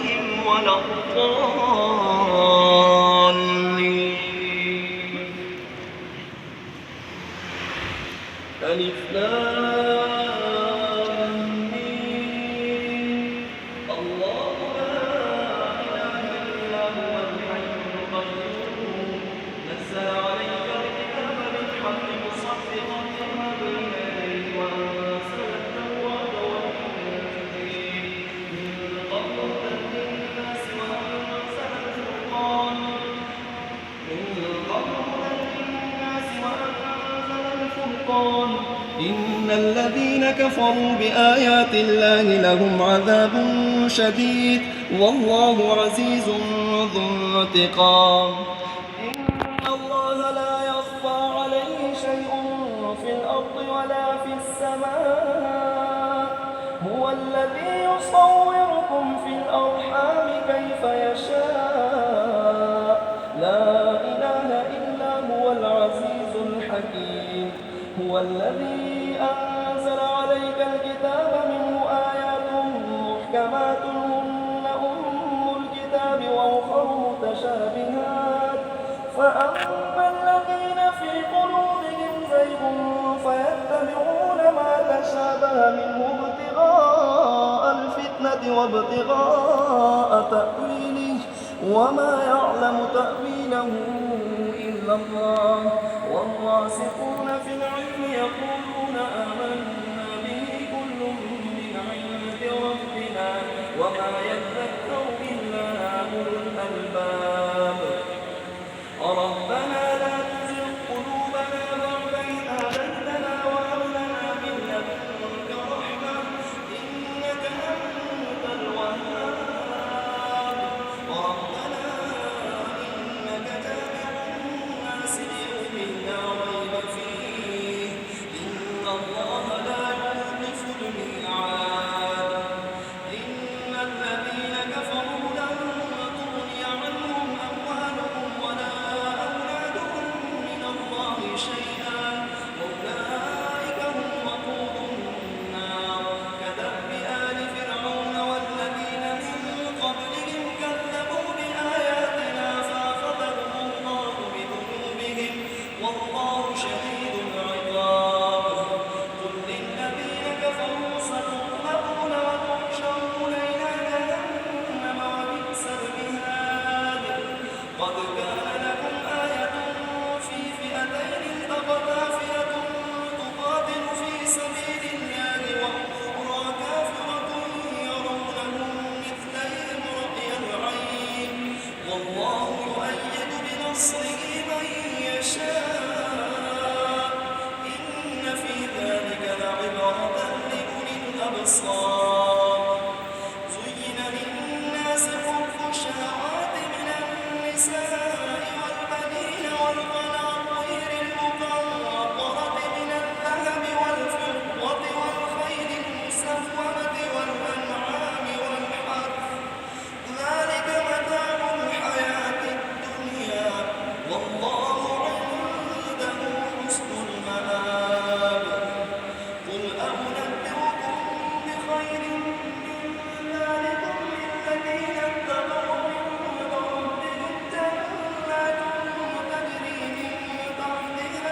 عليهم ولا الضالين. ألف لام ميم. الله لا إله إلا هو الحي القيوم نزل عليك الكتاب بالحق مصدقا لما بين يديه وأنزل التوراة والإنجيل من قبل هدى للناس وأنزل الفرقان إن الذين كفروا بآيات الله لهم عذاب شديد والله عزيز ذو انتقام. إن الله لا يخفى عليه شيء في الأرض ولا في السماء هو الذي يصوركم في الأرحام كيف يشاء لا إله إلا هو العزيز الحكيم. هو الذي أنزل عليك الكتاب منه آيات محكمات هن أم الكتاب وأخر متشابهات فأما الذين في قلوبهم زيغ فيتبعون ما تشابه منه ابتغاء الفتنة وابتغاء تأويله وما يعلم تأويله إلا الله والراسخون في العلم يقولون آمنا به كل من عند ربنا وما يذكر إلا أولو الألباب. ربنا لا تزغ قلوبنا بعد إذ هديتنا وهب لنا من لدنك رحمة إنك أنت الوهاب. ربنا إنك جامع الناس ليوم لا ريب فيه إن الله لا يخلف الميعاد. إن الذين كفروا لن تغني عنهم أموالهم ولا أولادهم من الله شيئا أولئك هم وقود النار. كدأب آل فرعون والذين من قبلهم كذبوا بآياتنا فأخذهم الله بذنوبهم والله شديد العقاب. قل للذين كفروا ستغلبون وتحشرون إلى جهنم وبئس المهاد. قد كان لكم آية في فئتين التقتا فئة تقاتل في سبيل الله وأخرى كافرة يرونهم مثليهم رأي العين والله يؤيد بنصره من يشاء إن في ذلك لعبرة لأولي الأبصار. زين للناس حب الشهوات من النساء والبنين والقناطير المقنطرة من الذهب والفضة والخيل المسومة والأنعام والحرث ذلك متاع الحياة الدنيا والله عنده حسن المآب. قل أنبئكم بخير من ذلكم للذين اتقوا عند ربهم جنات تجري من تحتها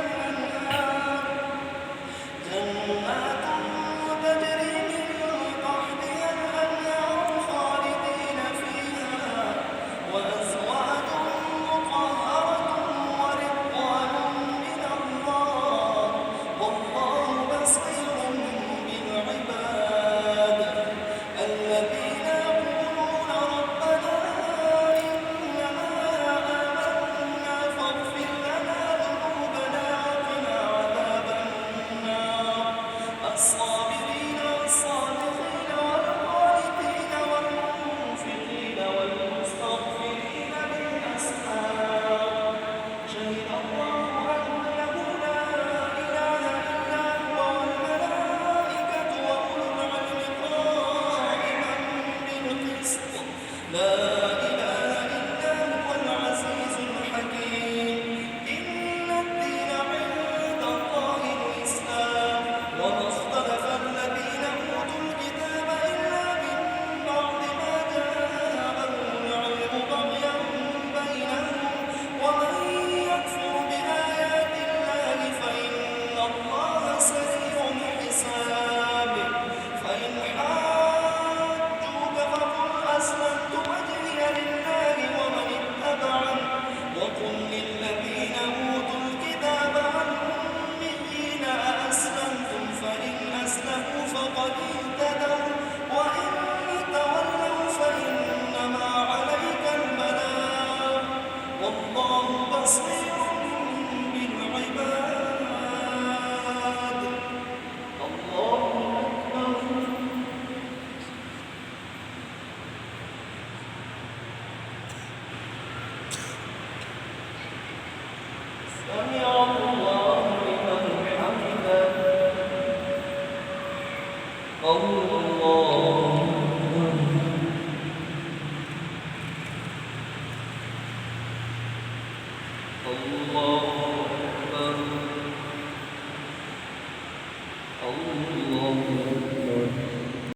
الأنهار خالدين فيها وأزواج مطهرة ورضوان من الله والله بصير بالعباد. الذين يقولون ربنا إننا آمنا فاغفر لنا ذنوبنا وقنا عذاب النار. الصابرين والصادقين والقانتين والمنفقين والمستغفرين بالأسحار. شهد الله أنه لا إله إلا هو والملائكة وأولو العلم قائما بالقسط لا إله إلا هو العزيز الحكيم. إن الدين عند الله الإسلام وما اختلف الذين أوتوا الكتاب إلا من بعد ما جاءهم